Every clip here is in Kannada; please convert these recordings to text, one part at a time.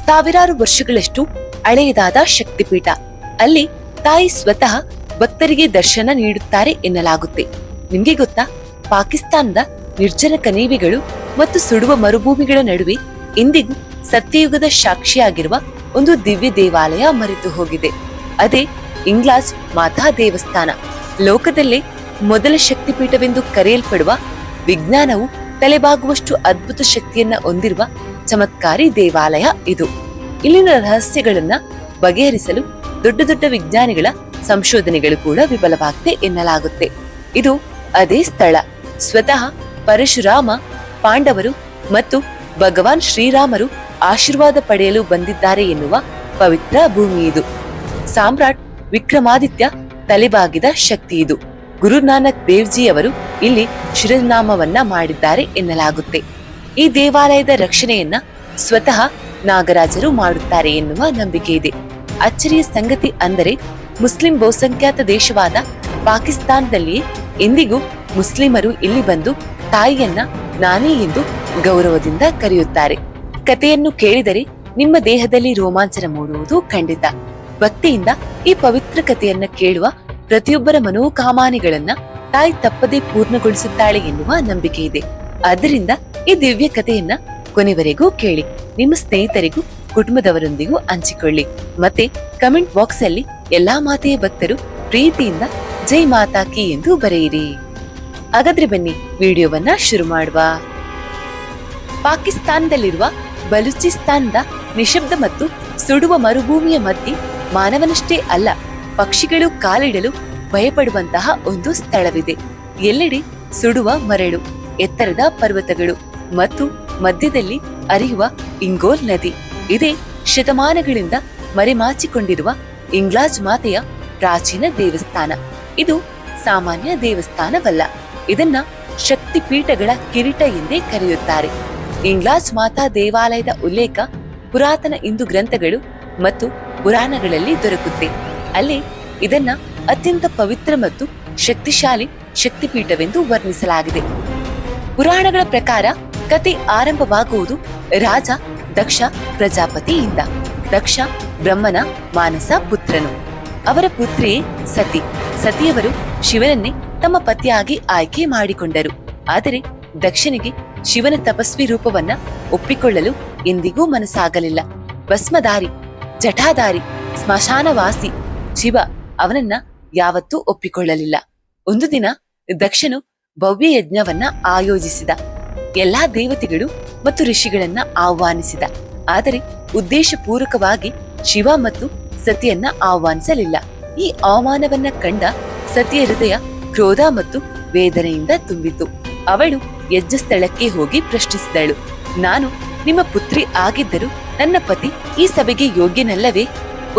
ಸಾವಿರಾರು ವರ್ಷಗಳಷ್ಟು ಹಳೆಯದಾದ ಶಕ್ತಿಪೀಠ. ಅಲ್ಲಿ ತಾಯಿ ಸ್ವತಃ ಭಕ್ತರಿಗೆ ದರ್ಶನ ನೀಡುತ್ತಾರೆ ಎನ್ನಲಾಗುತ್ತೆ. ನಿಮ್ಗೆ ಗೊತ್ತಾ, ಪಾಕಿಸ್ತಾನದ ನಿರ್ಜನ ಕಣಿವೆಗಳು ಮತ್ತು ಸುಡುವ ಮರುಭೂಮಿಗಳ ನಡುವೆ ಇಂದಿಗೂ ಸತ್ಯಯುಗದ ಸಾಕ್ಷಿಯಾಗಿರುವ ಒಂದು ದಿವ್ಯ ದೇವಾಲಯ ಮರೆತು ಹೋಗಿದೆ. ಅದೇ ಇಂಗ್ಲಾಜ್ ಮಾತಾ ದೇವಸ್ಥಾನ. ಲೋಕದಲ್ಲೇ ಮೊದಲ ಶಕ್ತಿಪೀಠವೆಂದು ಕರೆಯಲ್ಪಡುವ, ವಿಜ್ಞಾನವು ತಲೆಬಾಗುವಷ್ಟು ಅದ್ಭುತ ಶಕ್ತಿಯನ್ನ ಹೊಂದಿರುವ ಚಮತ್ಕಾರಿ ದೇವಾಲಯ ಇದು. ಇಲ್ಲಿನ ರಹಸ್ಯಗಳನ್ನ ಬಗೆಹರಿಸಲು ದೊಡ್ಡ ದೊಡ್ಡ ವಿಜ್ಞಾನಿಗಳ ಸಂಶೋಧನೆಗಳು ಕೂಡ ವಿಫಲವಾಗಿದೆ ಎನ್ನಲಾಗುತ್ತೆ. ಇದು ಅದೇ ಸ್ಥಳ. ಸ್ವತಃ ಪರಶುರಾಮ, ಪಾಂಡವರು ಮತ್ತು ಭಗವಾನ್ ಶ್ರೀರಾಮರು ಆಶೀರ್ವಾದ ಪಡೆಯಲು ಬಂದಿದ್ದಾರೆ ಎನ್ನುವ ಪವಿತ್ರ ಭೂಮಿ ಇದು. ಸಾಮ್ರಾಟ್ ವಿಕ್ರಮಾದಿತ್ಯ ತಲೆಬಾಗಿದ ಶಕ್ತಿ ಇದು. ಗುರುನಾನಕ್ ದೇವ್ಜಿಯವರು ಇಲ್ಲಿ ಶಿರನಾಮವನ್ನ ಮಾಡಿದ್ದಾರೆ ಎನ್ನಲಾಗುತ್ತೆ. ಈ ದೇವಾಲಯದ ರಕ್ಷಣೆಯನ್ನ ಸ್ವತಃ ನಾಗರಾಜರು ಮಾಡುತ್ತಾರೆ ಎನ್ನುವ ನಂಬಿಕೆ ಇದೆ. ಅಚ್ಚರಿಯ ಸಂಗತಿ ಅಂದರೆ, ಮುಸ್ಲಿಂ ಬಹುಸಂಖ್ಯಾತ ದೇಶವಾದ ಪಾಕಿಸ್ತಾನದಲ್ಲಿಯೇ ಇಂದಿಗೂ ಮುಸ್ಲಿಮರು ಇಲ್ಲಿ ಬಂದು ತಾಯಿಯನ್ನ ನಾನಿ ಎಂದು ಗೌರವದಿಂದ ಕರೆಯುತ್ತಾರೆ. ಕಥೆಯನ್ನು ಕೇಳಿದರೆ ನಿಮ್ಮ ದೇಹದಲ್ಲಿ ರೋಮಾಂಚನ ಮೂಡುವುದು ಖಂಡಿತ. ಭಕ್ತಿಯಿಂದ ಈ ಪವಿತ್ರ ಕಥೆಯನ್ನ ಕೇಳುವ ಪ್ರತಿಯೊಬ್ಬರ ಮನೋಕಾಮನೆಗಳನ್ನ ತಾಯಿ ತಪ್ಪದೇ ಪೂರ್ಣಗೊಳಿಸುತ್ತಾಳೆ ಎನ್ನುವ ನಂಬಿಕೆ ಇದೆ. ಆದ್ದರಿಂದ ಈ ದಿವ್ಯ ಕಥೆಯನ್ನ ಕೊನೆವರೆಗೂ ಕೇಳಿ, ನಿಮ್ಮ ಸ್ನೇಹಿತರಿಗೂ ಕುಟುಂಬದವರೊಂದಿಗೂ ಹಂಚಿಕೊಳ್ಳಿ. ಮತ್ತೆ ಕಮೆಂಟ್ ಬಾಕ್ಸ್ ಅಲ್ಲಿ ಎಲ್ಲಾ ಮಾತೆಯ ಭಕ್ತರು ಪ್ರೀತಿಯಿಂದ ಜೈ ಮಾತಾ ಕಿ ಎಂದು ಬರೆಯಿರಿ. ಹಾಗಾದ್ರೆ ಬನ್ನಿ ವಿಡಿಯೋವನ್ನ ಶುರು ಮಾಡುವ. ಪಾಕಿಸ್ತಾನದಲ್ಲಿರುವ ಬಲೂಚಿಸ್ತಾನದ ನಿಶಬ್ದ ಮತ್ತು ಸುಡುವ ಮರುಭೂಮಿಯ ಮಧ್ಯೆ ಮಾನವನಷ್ಟೇ ಅಲ್ಲ, ಪಕ್ಷಿಗಳು ಕಾಲಿಡಲು ಭಯಪಡುವಂತಹ ಒಂದು ಸ್ಥಳವಿದೆ. ಎಲ್ಲೆಡೆ ಸುಡುವ ಮರಳು, ಎತ್ತರದ ಪರ್ವತಗಳು ಮತ್ತು ಮಧ್ಯದಲ್ಲಿ ಹರಿಯುವ ಇಂಗೋಲ್ ನದಿ. ಇದೇ ಶತಮಾನಗಳಿಂದ ಮರೆಮಾಚಿಕೊಂಡಿರುವ ಇಂಗ್ಲಾಜ್ ಮಾತೆಯ ಪ್ರಾಚೀನ ದೇವಸ್ಥಾನ. ಇದು ಸಾಮಾನ್ಯ ದೇವಸ್ಥಾನವಲ್ಲ, ಇದನ್ನ ಶಕ್ತಿ ಪೀಠಗಳ ಕಿರೀಟ ಎಂದೇ ಕರೆಯುತ್ತಾರೆ. ಇಂಗ್ಲಾಜ್ ಮಾತಾ ದೇವಾಲಯದ ಉಲ್ಲೇಖ ಪುರಾತನ ಹಿಂದೂ ಗ್ರಂಥಗಳು ಮತ್ತು ಪುರಾಣಗಳಲ್ಲಿ ದೊರಕುತ್ತೆ. ಅಲ್ಲಿ ಇದನ್ನ ಅತ್ಯಂತ ಪವಿತ್ರ ಮತ್ತು ಶಕ್ತಿಶಾಲಿ ಶಕ್ತಿಪೀಠವೆಂದು ವರ್ಣಿಸಲಾಗಿದೆ. ಪುರಾಣಗಳ ಪ್ರಕಾರ ಕತೆ ಆರಂಭವಾಗುವುದು ರಾಜ ದಕ್ಷ ಪ್ರಜಾಪತಿಯಿಂದ. ದಕ್ಷ ಬ್ರಹ್ಮನ ಮಾನಸ ಪುತ್ರನು. ಅವರ ಪುತ್ರಿಯೇ ಸತಿ. ಸತಿಯವರು ಶಿವನನ್ನೇ ತಮ್ಮ ಪತಿಯಾಗಿ ಆಯ್ಕೆ ಮಾಡಿಕೊಂಡರು. ಆದರೆ ದಕ್ಷನಿಗೆ ಶಿವನ ತಪಸ್ವಿ ರೂಪವನ್ನ ಒಪ್ಪಿಕೊಳ್ಳಲು ಎಂದಿಗೂ ಮನಸ್ಸಾಗಲಿಲ್ಲ. ಭಸ್ಮಧಾರಿ, ಜಟಾಧಾರಿ, ಸ್ಮಶಾನವಾಸಿ ಶಿವ ಅವನನ್ನ ಯಾವತ್ತೂ ಒಪ್ಪಿಕೊಳ್ಳಲಿಲ್ಲ. ಒಂದು ದಿನ ದಕ್ಷನು ಭವ್ಯ ಯಜ್ಞವನ್ನ ಆಯೋಜಿಸಿದ. ಎಲ್ಲಾ ದೇವತೆಗಳು ಮತ್ತು ಋಷಿಗಳನ್ನ ಆಹ್ವಾನಿಸಿದ. ಆದರೆ ಉದ್ದೇಶಪೂರ್ವಕವಾಗಿ ಶಿವ ಮತ್ತು ಸತಿಯನ್ನ ಆಹ್ವಾನಿಸಲಿಲ್ಲ. ಈ ಅವಮಾನವನ್ನ ಕಂಡ ಸತಿಯ ಹೃದಯ ಕ್ರೋಧ ಮತ್ತು ವೇದನೆಯಿಂದ ತುಂಬಿತು. ಅವಳು ಯಜ್ಞ ಸ್ಥಳಕ್ಕೆ ಹೋಗಿ ಪ್ರಶ್ನಿಸಿದಳು, ನಾನು ನಿಮ್ಮ ಪುತ್ರಿ ಆಗಿದ್ದರೂ ನನ್ನ ಪತಿ ಈ ಸಭೆಗೆ ಯೋಗ್ಯನಲ್ಲವೇ?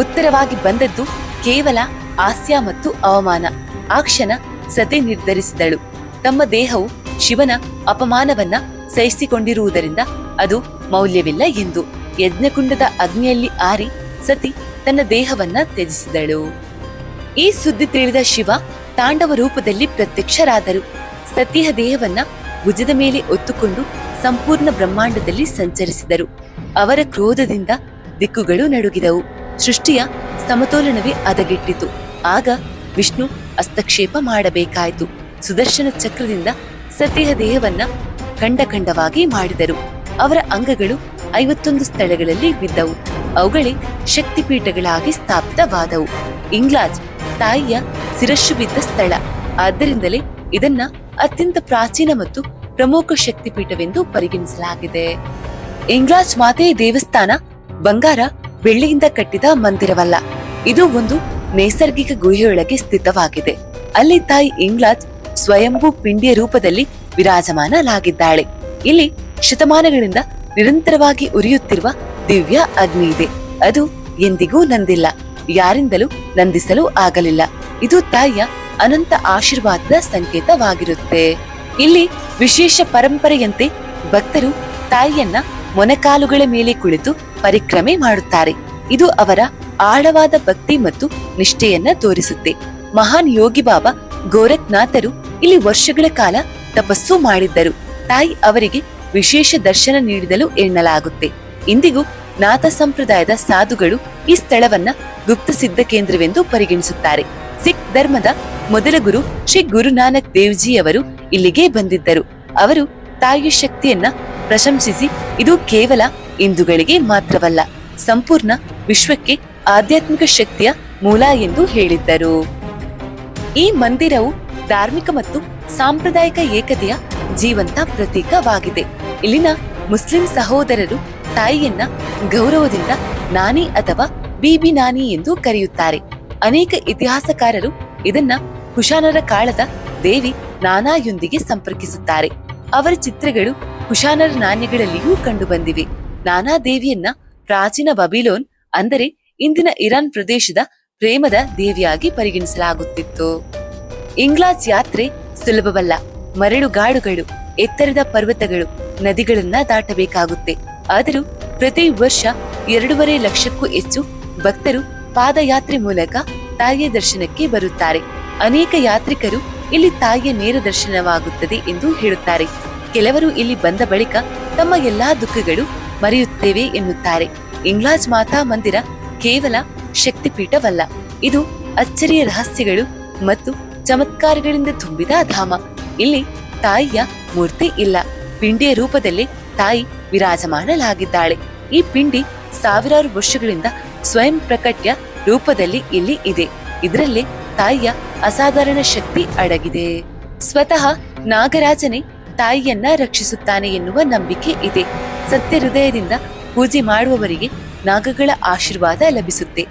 ಉತ್ತರವಾಗಿ ಬಂದದ್ದು ಕೇವಲ ಹಾಸ್ಯ ಮತ್ತು ಅವಮಾನ. ಆ ಕ್ಷಣ ಸತಿ ನಿರ್ಧರಿಸಿದಳು, ತಮ್ಮ ದೇಹವು ಶಿವನ ಅಪಮಾನವನ್ನ ಸಹಿಸಿಕೊಂಡಿರುವುದರಿಂದ ಅದು ಮೌಲ್ಯವಿಲ್ಲ ಎಂದು. ಯಜ್ಞಕುಂಡದ ಅಗ್ನಿಯಲ್ಲಿ ಆರಿ ಸತಿ ತನ್ನ ದೇಹವನ್ನ ತ್ಯಜಿಸಿದಳು. ಈ ಸುದ್ದಿ ತಿಳಿದ ಶಿವ ತಾಂಡವ ರೂಪದಲ್ಲಿ ಪ್ರತ್ಯಕ್ಷರಾದರು. ಸತಿಯ ದೇಹವನ್ನ ಭುಜದ ಮೇಲೆ ಹೊತ್ತುಕೊಂಡು ಸಂಪೂರ್ಣ ಬ್ರಹ್ಮಾಂಡದಲ್ಲಿ ಸಂಚರಿಸಿದರು. ಅವರ ಕ್ರೋಧದಿಂದ ದಿಕ್ಕುಗಳು ನಡುಗಿದವು. ಸೃಷ್ಟಿಯ ಸಮತೋಲನವೇ ಹದಗೆಟ್ಟಿತು. ಆಗ ವಿಷ್ಣು ಹಸ್ತಕ್ಷೇಪ ಮಾಡಬೇಕಾಯಿತು. ಸುದರ್ಶನ ಚಕ್ರದಿಂದ ಸತಿಯ ದೇಹವನ್ನ ಖಂಡಖಂಡವಾಗಿ ಮಾಡಿದರು. ಅವರ ಅಂಗಗಳು 51 ಸ್ಥಳಗಳಲ್ಲಿ ಬಿದ್ದವು. ಅವುಗಳೇ ಶಕ್ತಿಪೀಠಗಳಾಗಿ ಸ್ಥಾಪಿತವಾದವು. ಇಂಗ್ಲಾಜ್ ತಾಯಿಯ ಶಿರಸ್ಸು ಬಿದ್ದ ಸ್ಥಳ. ಆದ್ದರಿಂದಲೇ ಇದನ್ನ ಅತ್ಯಂತ ಪ್ರಾಚೀನ ಮತ್ತು ಪ್ರಮುಖ ಶಕ್ತಿಪೀಠವೆಂದು ಪರಿಗಣಿಸಲಾಗಿದೆ. ಇಂಗ್ಲಾಜ್ ಮಾತೆಯ ದೇವಸ್ಥಾನ ಬಂಗಾರ ಬೆಳ್ಳಿಯಿಂದ ಕಟ್ಟಿದ ಮಂದಿರವಲ್ಲ. ಇದು ಒಂದು ನೈಸರ್ಗಿಕ ಗುಹೆಯೊಳಗೆ ಸ್ಥಿತವಾಗಿದೆ. ಅಲ್ಲಿ ತಾಯಿ ಇಂಗ್ಲಾಜ್ ಸ್ವಯಂಭೂ ಪಿಂಡಿಯ ರೂಪದಲ್ಲಿ ವಿರಾಜಮಾನಲಾಗಿದ್ದಾಳೆ. ಇಲ್ಲಿ ಶತಮಾನಗಳಿಂದ ನಿರಂತರವಾಗಿ ಉರಿಯುತ್ತಿರುವ ದಿವ್ಯ ಅಗ್ನಿ ಇದೆ. ಅದು ಎಂದಿಗೂ ನಂದಿಲ್ಲ, ಯಾರಿಂದಲೂ ನಂದಿಸಲು ಆಗಲಿಲ್ಲ. ಇದು ತಾಯಿಯ ಅನಂತ ಆಶೀರ್ವಾದದ ಸಂಕೇತವಾಗಿರುತ್ತೆ. ಇಲ್ಲಿ ವಿಶೇಷ ಪರಂಪರೆಯಂತೆ ಭಕ್ತರು ತಾಯಿಯನ್ನ ಮೊಣಕಾಲುಗಳ ಮೇಲೆ ಕುಳಿತು ಪರಿಕ್ರಮೆ ಮಾಡುತ್ತಾರೆ. ಇದು ಅವರ ಆಳವಾದ ಭಕ್ತಿ ಮತ್ತು ನಿಷ್ಠೆಯನ್ನ ತೋರಿಸುತ್ತೆ. ಮಹಾನ್ ಯೋಗಿ ಬಾಬಾ ಗೋರಖ್ನಾಥರು ಇಲ್ಲಿ ವರ್ಷಗಳ ಕಾಲ ತಪಸ್ಸು ಮಾಡಿದ್ದರು. ತಾಯಿ ಅವರಿಗೆ ವಿಶೇಷ ದರ್ಶನ ನೀಡಿದಲು ಎನ್ನಲಾಗುತ್ತೆ. ಇಂದಿಗೂ ನಾಥ ಸಂಪ್ರದಾಯದ ಸಾಧುಗಳು ಈ ಸ್ಥಳವನ್ನ ಗುಪ್ತ ಸಿದ್ಧ ಕೇಂದ್ರವೆಂದು ಪರಿಗಣಿಸುತ್ತಾರೆ. ಸಿಖ್ ಧರ್ಮದ ಮೊದಲ ಗುರು ಶ್ರೀ ಗುರುನಾನಕ್ ದೇವ್ಜಿಯವರು ಇಲ್ಲಿಗೆ ಬಂದಿದ್ದರು. ಅವರು ತಾಯಿಯ ಶಕ್ತಿಯನ್ನ ಪ್ರಶಂಸಿಸಿ ಇದು ಕೇವಲ ಹಿಂದೂಗಳಿಗೆ ಮಾತ್ರವಲ್ಲ, ಸಂಪೂರ್ಣ ವಿಶ್ವಕ್ಕೆ ಆಧ್ಯಾತ್ಮಿಕ ಶಕ್ತಿಯ ಮೂಲ ಎಂದು ಹೇಳಿದ್ದರು. ಈ ಮಂದಿರವು ಧಾರ್ಮಿಕ ಮತ್ತು ಸಾಂಪ್ರದಾಯಿಕ ಏಕತೆಯ ಜೀವಂತ ಪ್ರತೀಕವಾಗಿದೆ. ಇಲ್ಲಿನ ಮುಸ್ಲಿಂ ಸಹೋದರರು ತಾಯಿಯನ್ನ ಗೌರವದಿಂದ ನಾನಿ ಅಥವಾ ಬೀಬಿ ನಾನಿ ಎಂದು ಕರೆಯುತ್ತಾರೆ. ಅನೇಕ ಇತಿಹಾಸಕಾರರು ಇದನ್ನ ಕುಶಾನರ ಕಾಲದ ದೇವಿ ನಾನಾಯೊಂದಿಗೆ ಸಂಪರ್ಕಿಸುತ್ತಾರೆ. ಅವರ ಚಿತ್ರಗಳು ಕುಶಾನರ ನಾಣ್ಯಗಳಲ್ಲಿಯೂ ಕಂಡುಬಂದಿವೆ. ನಾನಾ ದೇವಿಯನ್ನ ಪ್ರಾಚೀನ ಬಬಿಲೋನ್ ಅಂದರೆ ಇಂದಿನ ಇರಾನ್ ಪ್ರದೇಶದ ಪ್ರೇಮದ ದೇವಿಯಾಗಿ ಪರಿಗಣಿಸಲಾಗುತ್ತಿತ್ತು. ಇಂಗ್ಲಾಜ್ ಯಾತ್ರೆ ಸುಲಭವಲ್ಲ. ಮರಳುಗಾಡುಗಳು, ಎತ್ತರದ ಪರ್ವತಗಳು, ನದಿಗಳನ್ನ ದಾಟಬೇಕಾಗುತ್ತೆ. ಆದರೂ ಪ್ರತಿ ವರ್ಷ 2.5 ಲಕ್ಷಕ್ಕೂ ಹೆಚ್ಚು ಭಕ್ತರು ಪಾದಯಾತ್ರೆ ಮೂಲಕ ತಾಯಿಯ ದರ್ಶನಕ್ಕೆ ಬರುತ್ತಾರೆ. ಅನೇಕ ಯಾತ್ರಿಕರು ಇಲ್ಲಿ ತಾಯಿಯ ನೇರ ದರ್ಶನವಾಗುತ್ತದೆ ಎಂದು ಹೇಳುತ್ತಾರೆ. ಕೆಲವರು ಇಲ್ಲಿ ಬಂದ ಬಳಿಕ ತಮ್ಮ ಎಲ್ಲಾ ದುಃಖಗಳು ಮರೆಯುತ್ತೇವೆ ಎನ್ನುತ್ತಾರೆ. ಇಂಗ್ಲಾಜ್ ಮಾತಾ ಮಂದಿರ ಕೇವಲ ಶಕ್ತಿಪೀಠವಲ್ಲ, ಇದು ಅಚ್ಚರಿಯ ರಹಸ್ಯಗಳು ಮತ್ತು ಚಮತ್ಕಾರಗಳಿಂದ ತುಂಬಿದ ಧಾಮ. ಇಲ್ಲಿ ತಾಯಿಯ ಮೂರ್ತಿ ಇಲ್ಲ, ಪಿಂಡಿಯ ರೂಪದಲ್ಲಿ ತಾಯಿ ವಿರಾಜಮಾನಲಾಗಿದ್ದಾಳೆ. ಈ ಪಿಂಡಿ ಸಾವಿರಾರು ವರ್ಷಗಳಿಂದ ಸ್ವಯಂ ಪ್ರಕಟ್ಯ ರೂಪದಲ್ಲಿ ಇಲ್ಲಿ ಇದೆ. ಇದರಲ್ಲೇ ತಾಯಿಯ ಅಸಾಧಾರಣ ಶಕ್ತಿ ಅಡಗಿದೆ. ಸ್ವತಃ ನಾಗರಾಜನೇ ತಾಯಿಯನ್ನ ರಕ್ಷಿಸುತ್ತಾನೆ ಎನ್ನುವ ನಂಬಿಕೆ ಇದೆ. ಸತ್ಯ ಹೃದಯದಿಂದ ಪೂಜೆ ಮಾಡುವವರಿಗೆ ನಾಗಗಳ ಆಶೀರ್ವಾದ ಲಭಿಸುತ್ತೆ.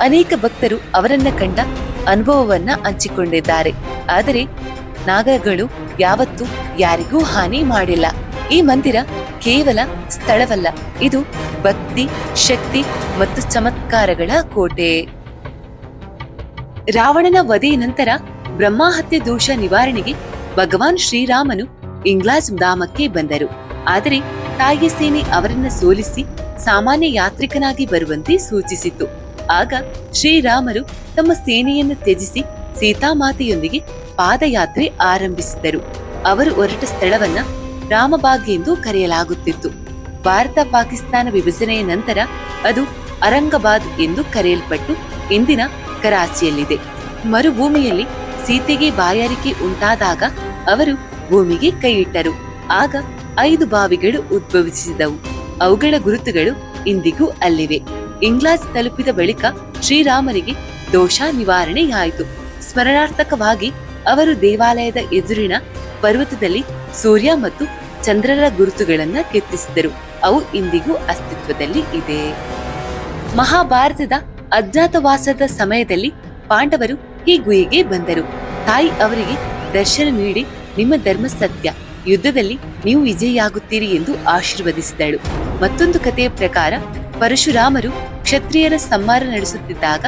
ಅನೇಕ ಭಕ್ತರು ಅವರನ್ನ ಕಂಡ ಅನುಭವವನ್ನ ಹಂಚಿಕೊಂಡಿದ್ದಾರೆ. ಆದರೆ ನಾಗಗಳು ಯಾವತ್ತೂ ಯಾರಿಗೂ ಹಾನಿ ಮಾಡಿಲ್ಲ. ಈ ಮಂದಿರ ಕೇವಲ ಸ್ಥಳವಲ್ಲ, ಇದು ಭಕ್ತಿ, ಶಕ್ತಿ ಮತ್ತು ಚಮತ್ಕಾರಗಳ ಕೋಟೆ. ರಾವಣನ ವಧೆಯ ನಂತರ ಬ್ರಹ್ಮಹತ್ಯೆ ದೋಷ ನಿವಾರಣೆಗೆ ಭಗವಾನ್ ಶ್ರೀರಾಮನು ಇಂಗ್ಲಾಜ್ ಧಾಮಕ್ಕೆ ಬಂದರು. ಆದರೆ ತಾಯಿಯ ಸೇನೆ ಅವರನ್ನ ಸೋಲಿಸಿ ಸಾಮಾನ್ಯ ಯಾತ್ರಿಕನಾಗಿ ಬರುವಂತೆ ಸೂಚಿಸಿತು. ಆಗ ಶ್ರೀರಾಮರು ತಮ್ಮ ಸೇನೆಯನ್ನು ತ್ಯಜಿಸಿ ಸೀತಾಮಾತೆಯೊಂದಿಗೆ ಪಾದಯಾತ್ರೆ ಆರಂಭಿಸಿದರು. ಅವರು ಹೊರಟ ಸ್ಥಳವನ್ನ ರಾಮಬಾಗ್ ಎಂದು ಕರೆಯಲಾಗುತ್ತಿತ್ತು. ಭಾರತ ಪಾಕಿಸ್ತಾನ ವಿಭಜನೆಯ ನಂತರ ಅದು ಔರಂಗಾಬಾದ್ ಎಂದು ಕರೆಯಲ್ಪಟ್ಟು ಇಂದಿನ ಕರಾಚಿಯಲ್ಲಿದೆ. ಮರುಭೂಮಿಯಲ್ಲಿ ಸೀತೆಗೆ ಬಾಯಾರಿಕೆ ಉಂಟಾದಾಗ ಅವರು ಭೂಮಿಗೆ ಕೈ ಇಟ್ಟರು. ಆಗ 5 ಬಾವಿಗಳು ಉದ್ಭವಿಸಿದವು. ಅವುಗಳ ಗುರುತುಗಳು ಇಂದಿಗೂ ಅಲ್ಲಿವೆ. ಇಂಗ್ಲಾಜ್ ತಲುಪಿದ ಬಳಿಕ ಶ್ರೀರಾಮರಿಗೆ ದೋಷ ನಿವಾರಣೆಯಾಯಿತು. ಸ್ಮರಣಾರ್ಥಕವಾಗಿ ಅವರು ದೇವಾಲಯದ ಎದುರಿನ ಪರ್ವತದಲ್ಲಿ ಸೂರ್ಯ ಮತ್ತು ಚಂದ್ರರ ಗುರುತುಗಳನ್ನ ಕೆತ್ತಿಸಿದರು. ಅವು ಇಂದಿಗೂ ಅಸ್ತಿತ್ವದಲ್ಲಿ ಇದೆ. ಮಹಾಭಾರತದ ಅಜ್ಞಾತವಾಸದ ಸಮಯದಲ್ಲಿ ಪಾಂಡವರು ಈ ಗುಹೆಗೆ ಬಂದರು. ತಾಯಿ ಅವರಿಗೆ ದರ್ಶನ ನೀಡಿ ನಿಮ್ಮ ಧರ್ಮ ಸತ್ಯ, ಯುದ್ಧದಲ್ಲಿ ನೀವು ವಿಜಯಿಯಾಗುತ್ತೀರಿ ಎಂದು ಆಶೀರ್ವದಿಸಿದಳು. ಮತ್ತೊಂದು ಕಥೆಯ ಪ್ರಕಾರ ಪರಶುರಾಮರು ಕ್ಷತ್ರಿಯರ ಸಂಹಾರ ನಡೆಸುತ್ತಿದ್ದಾಗ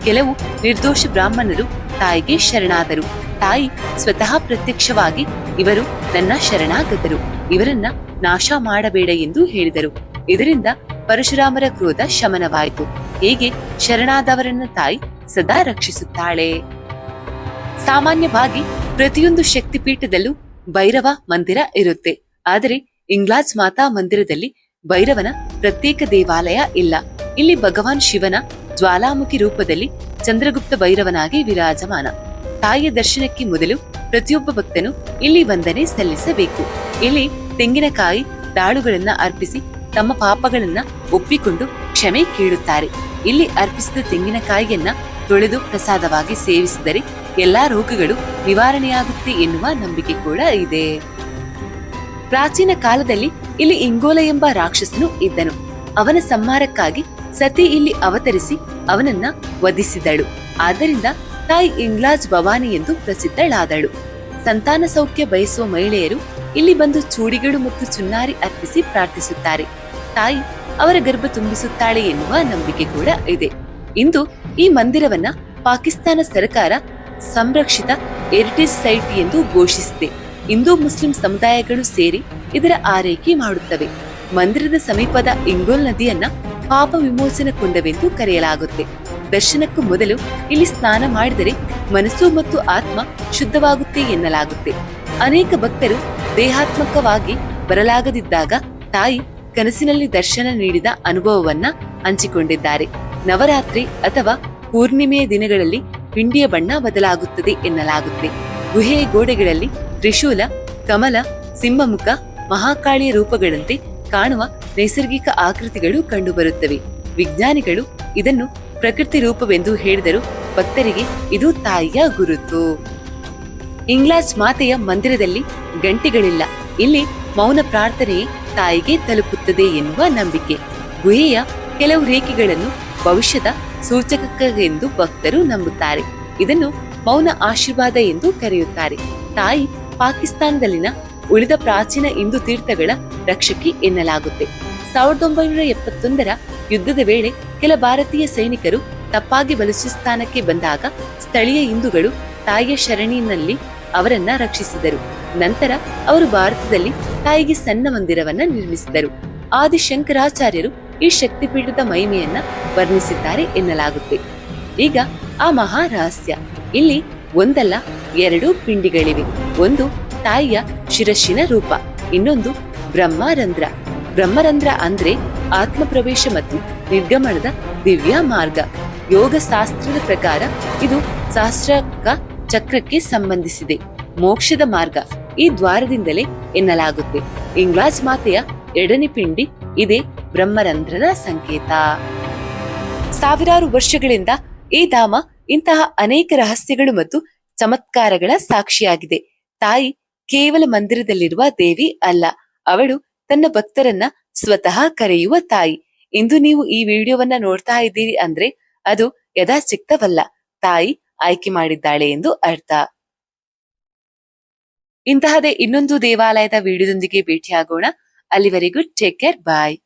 ಕೆಲವು ನಿರ್ದೋಷ ಬ್ರಾಹ್ಮಣರು ತಾಯಿಗೆ ಶರಣಾದರು. ತಾಯಿ ಸ್ವತಃ ಪ್ರತ್ಯಕ್ಷವಾಗಿ ಇವರು ನನ್ನ ಶರಣಾಗತರು, ಇವರನ್ನ ನಾಶ ಮಾಡಬೇಡ ಎಂದು ಹೇಳಿದರು. ಇದರಿಂದ ಪರಶುರಾಮರ ಕ್ರೋಧ ಶಮನವಾಯಿತು. ಹೀಗೆ ಶರಣಾದವರನ್ನ ತಾಯಿ ಸದಾ ರಕ್ಷಿಸುತ್ತಾಳೆ. ಸಾಮಾನ್ಯವಾಗಿ ಪ್ರತಿಯೊಂದು ಶಕ್ತಿಪೀಠದಲ್ಲೂ ಭೈರವ ಮಂದಿರ ಇರುತ್ತೆ. ಆದರೆ ಇಂಗ್ಲಾಜ್ ಮಾತಾ ಮಂದಿರದಲ್ಲಿ ಭೈರವನ ಪ್ರತ್ಯೇಕ ದೇವಾಲಯ ಇಲ್ಲ. ಇಲ್ಲಿ ಭಗವಾನ್ ಶಿವನ ಜ್ವಾಲಾಮುಖಿ ರೂಪದಲ್ಲಿ ಚಂದ್ರಗುಪ್ತ ಭೈರವನಾಗಿ ವಿರಾಜಮಾನ. ತಾಯಿಯ ದರ್ಶನಕ್ಕೆ ಮೊದಲು ಪ್ರತಿಯೊಬ್ಬ ಭಕ್ತನು ಇಲ್ಲಿ ವಂದನೆ ಸಲ್ಲಿಸಬೇಕು. ಇಲ್ಲಿ ತೆಂಗಿನಕಾಯಿ ದಾಳುಗಳನ್ನ ಅರ್ಪಿಸಿ ತಮ್ಮ ಪಾಪಗಳನ್ನ ಒಪ್ಪಿಕೊಂಡು ಕ್ಷಮೆ ಕೇಳುತ್ತಾರೆ. ಇಲ್ಲಿ ಅರ್ಪಿಸಿದ ತೆಂಗಿನಕಾಯಿಯನ್ನ ತೊಳೆದು ಪ್ರಸಾದವಾಗಿ ಸೇವಿಸಿದರೆ ಎಲ್ಲಾ ರೋಗಗಳು ನಿವಾರಣೆಯಾಗುತ್ತೆ ಎನ್ನುವ ನಂಬಿಕೆ ಕೂಡ ಇದೆ. ಪ್ರಾಚೀನ ಕಾಲದಲ್ಲಿ ಇಲ್ಲಿ ಇಂಗೋಲ ಎಂಬ ರಾಕ್ಷಸನು ಇದ್ದನು. ಅವನ ಸಂಹಾರಕ್ಕಾಗಿ ಸತಿ ಇಲ್ಲಿ ಅವತರಿಸಿ ಅವನನ್ನ ವಧಿಸಿದಳು. ಆದ್ದರಿಂದ ತಾಯಿ ಇಂಗ್ಲಾಜ್ ಭವಾನಿ ಎಂದು ಪ್ರಸಿದ್ಧಳಾದಳು. ಸಂತಾನ ಸೌಖ್ಯ ಬಯಸುವ ಮಹಿಳೆಯರು ಇಲ್ಲಿ ಬಂದು ಚೂಡಿಗಳು ಮತ್ತು ಚುನ್ನಾರಿ ಅರ್ಪಿಸಿ ಪ್ರಾರ್ಥಿಸುತ್ತಾರೆ. ತಾಯಿ ಅವರ ಗರ್ಭ ತುಂಬಿಸುತ್ತಾಳೆ ಎನ್ನುವ ನಂಬಿಕೆ ಕೂಡ ಇದೆ. ಇಂದು ಈ ಮಂದಿರವನ್ನ ಪಾಕಿಸ್ತಾನ ಸರ್ಕಾರ ಸಂರಕ್ಷಿತ ಹೆರಿಟೇಜ್ ಸೈಟ್ ಎಂದು ಘೋಷಿಸಿದೆ. ಹಿಂದೂ ಮುಸ್ಲಿಂ ಸಮುದಾಯಗಳು ಸೇರಿ ಇದರ ಆರೈಕೆ ಮಾಡುತ್ತವೆ. ಮಂದಿರದ ಸಮೀಪದ ಇಂಗೋಲ್ ನದಿಯನ್ನ ಪಾಪ ವಿಮೋಚನ ಕುಂಡವೆಂದು ಕರೆಯಲಾಗುತ್ತೆ. ದರ್ಶನಕ್ಕೂ ಮೊದಲು ಇಲ್ಲಿ ಸ್ನಾನ ಮಾಡಿದರೆ ಮನಸ್ಸು ಮತ್ತು ಆತ್ಮ ಶುದ್ಧವಾಗುತ್ತೆ ಎನ್ನಲಾಗುತ್ತೆ. ಅನೇಕ ಭಕ್ತರು ದೇಹಾತ್ಮಕವಾಗಿ ಬರಲಾಗದಿದ್ದಾಗ ತಾಯಿ ಕನಸಿನಲ್ಲಿ ದರ್ಶನ ನೀಡಿದ ಅನುಭವವನ್ನ ಹಂಚಿಕೊಂಡಿದ್ದಾರೆ. ನವರಾತ್ರಿ ಅಥವಾ ಪೂರ್ಣಿಮೆಯ ದಿನಗಳಲ್ಲಿ ಪಿಂಡಿಯ ಬಣ್ಣ ಬದಲಾಗುತ್ತದೆ ಎನ್ನಲಾಗುತ್ತೆ. ಗುಹೆಯ ಗೋಡೆಗಳಲ್ಲಿ ತ್ರಿಶೂಲ, ಕಮಲ, ಸಿಂಹಮುಖ, ಮಹಾಕಾಳಿಯ ರೂಪಗಳಂತೆ ಕಾಣುವ ನೈಸರ್ಗಿಕ ಆಕೃತಿಗಳು ಕಂಡುಬರುತ್ತವೆ. ವಿಜ್ಞಾನಿಗಳು ಇದನ್ನು ಪ್ರಕೃತಿ ರೂಪವೆಂದು ಹೇಳಿದರೂ ಭಕ್ತರಿಗೆ ಇದು ತಾಯಿಯ ಗುರುತು. ಇಂಗ್ಲಾಜ್ ಮಾತೆಯ ಮಂದಿರದಲ್ಲಿ ಗಂಟೆಗಳಿಲ್ಲ. ಇಲ್ಲಿ ಮೌನ ಪ್ರಾರ್ಥನೆಯೇ ತಾಯಿಗೆ ತಲುಪುತ್ತದೆ ಎನ್ನುವ ನಂಬಿಕೆ. ಗುಹೆಯ ಕೆಲವು ರೇಖೆಗಳನ್ನು ಭವಿಷ್ಯದ ಸೂಚಕವೆಂದು ಭಕ್ತರು ನಂಬುತ್ತಾರೆ. ಇದನ್ನು ಮೌನ ಆಶೀರ್ವಾದ ಎಂದು ಕರೆಯುತ್ತಾರೆ. ತಾಯಿ ಪಾಕಿಸ್ತಾನದಲ್ಲಿನ ಉಳಿದ ಪ್ರಾಚೀನ ಹಿಂದೂ ತೀರ್ಥಗಳ ರಕ್ಷಕಿ ಎನ್ನಲಾಗುತ್ತೆ. 1971ರ ಯುದ್ಧದ ವೇಳೆ ಕೆಲ ಭಾರತೀಯ ಸೈನಿಕರು ತಪ್ಪಾಗಿ ಬಲೂಚಿಸ್ತಾನಕ್ಕೆ ಬಂದಾಗ ಸ್ಥಳೀಯ ಹಿಂದೂಗಳು ತಾಯಿಯ ಶರಣಿನಲ್ಲಿ ಅವರನ್ನ ರಕ್ಷಿಸಿದರು. ನಂತರ ಅವರು ಭಾರತದಲ್ಲಿ ತಾಯಿಗೆ ಸಣ್ಣ ಮಂದಿರವನ್ನ ನಿರ್ಮಿಸಿದರು. ಆದಿಶಂಕರಾಚಾರ್ಯರು ಈ ಶಕ್ತಿಪೀಠದ ಮಹಿಮೆಯನ್ನ ವರ್ಣಿಸಿದ್ದಾರೆ ಎನ್ನಲಾಗುತ್ತೆ. ಈಗ ಆ ಮಹಾ ರಹಸ್ಯ. ಇಲ್ಲಿ ಒಂದಲ್ಲ 2 ಪಿಂಡಿಗಳಿವೆ. ಒಂದು ತಾಯಿಯ ಶಿರಸ್ಸಿನ ರೂಪ, ಇನ್ನೊಂದು ಬ್ರಹ್ಮರಂಧ್ರ. ಬ್ರಹ್ಮರಂಧ್ರ ಅಂದ್ರೆ ಆತ್ಮ ಪ್ರವೇಶ ಮತ್ತು ನಿರ್ಗಮನದ ದಿವ್ಯ ಮಾರ್ಗ. ಯೋಗ ಶಾಸ್ತ್ರದ ಪ್ರಕಾರ ಇದು ಸಹಸ್ರಾರ ಚಕ್ರಕ್ಕೆ ಸಂಬಂಧಿಸಿದೆ. ಮೋಕ್ಷದ ಮಾರ್ಗ ಈ ದ್ವಾರದಿಂದಲೇ ಎನ್ನಲಾಗುತ್ತೆ. ಇಂಗ್ಲಾಜ್ ಮಾತೆಯ 2ನೇ ಪಿಂಡಿ ಇದೇ ಬ್ರಹ್ಮರಂಧ್ರದ ಸಂಕೇತ. ಸಾವಿರಾರು ವರ್ಷಗಳಿಂದ ಈ ಧಾಮ ಇಂತಹ ಅನೇಕ ರಹಸ್ಯಗಳು ಮತ್ತು ಚಮತ್ಕಾರಗಳ ಸಾಕ್ಷಿಯಾಗಿದೆ. ತಾಯಿ ಕೇವಲ ಮಂದಿರದಲ್ಲಿರುವ ದೇವಿ ಅಲ್ಲ, ಅವಳು ತನ್ನ ಭಕ್ತರನ್ನ ಸ್ವತಃ ಕರೆಯುವ ತಾಯಿ. ಇಂದು ನೀವು ಈ ವಿಡಿಯೋವನ್ನ ನೋಡ್ತಾ ಇದ್ದೀರಿ ಅಂದ್ರೆ ಅದು ಯಥಾಚಿತ್ತವಲ್ಲ, ತಾಯಿ ಆಯ್ಕೆ ಮಾಡಿದ್ದಾಳೆ ಎಂದು ಅರ್ಥ. ಇಂತಹದೇ ಇನ್ನೊಂದು ದೇವಾಲಯದ ವಿಡಿಯೋದೊಂದಿಗೆ ಭೇಟಿಯಾಗೋಣ. ಅಲ್ಲಿವರೆಗೂ ಟೇಕ್ ಕೇರ್, ಬಾಯ್.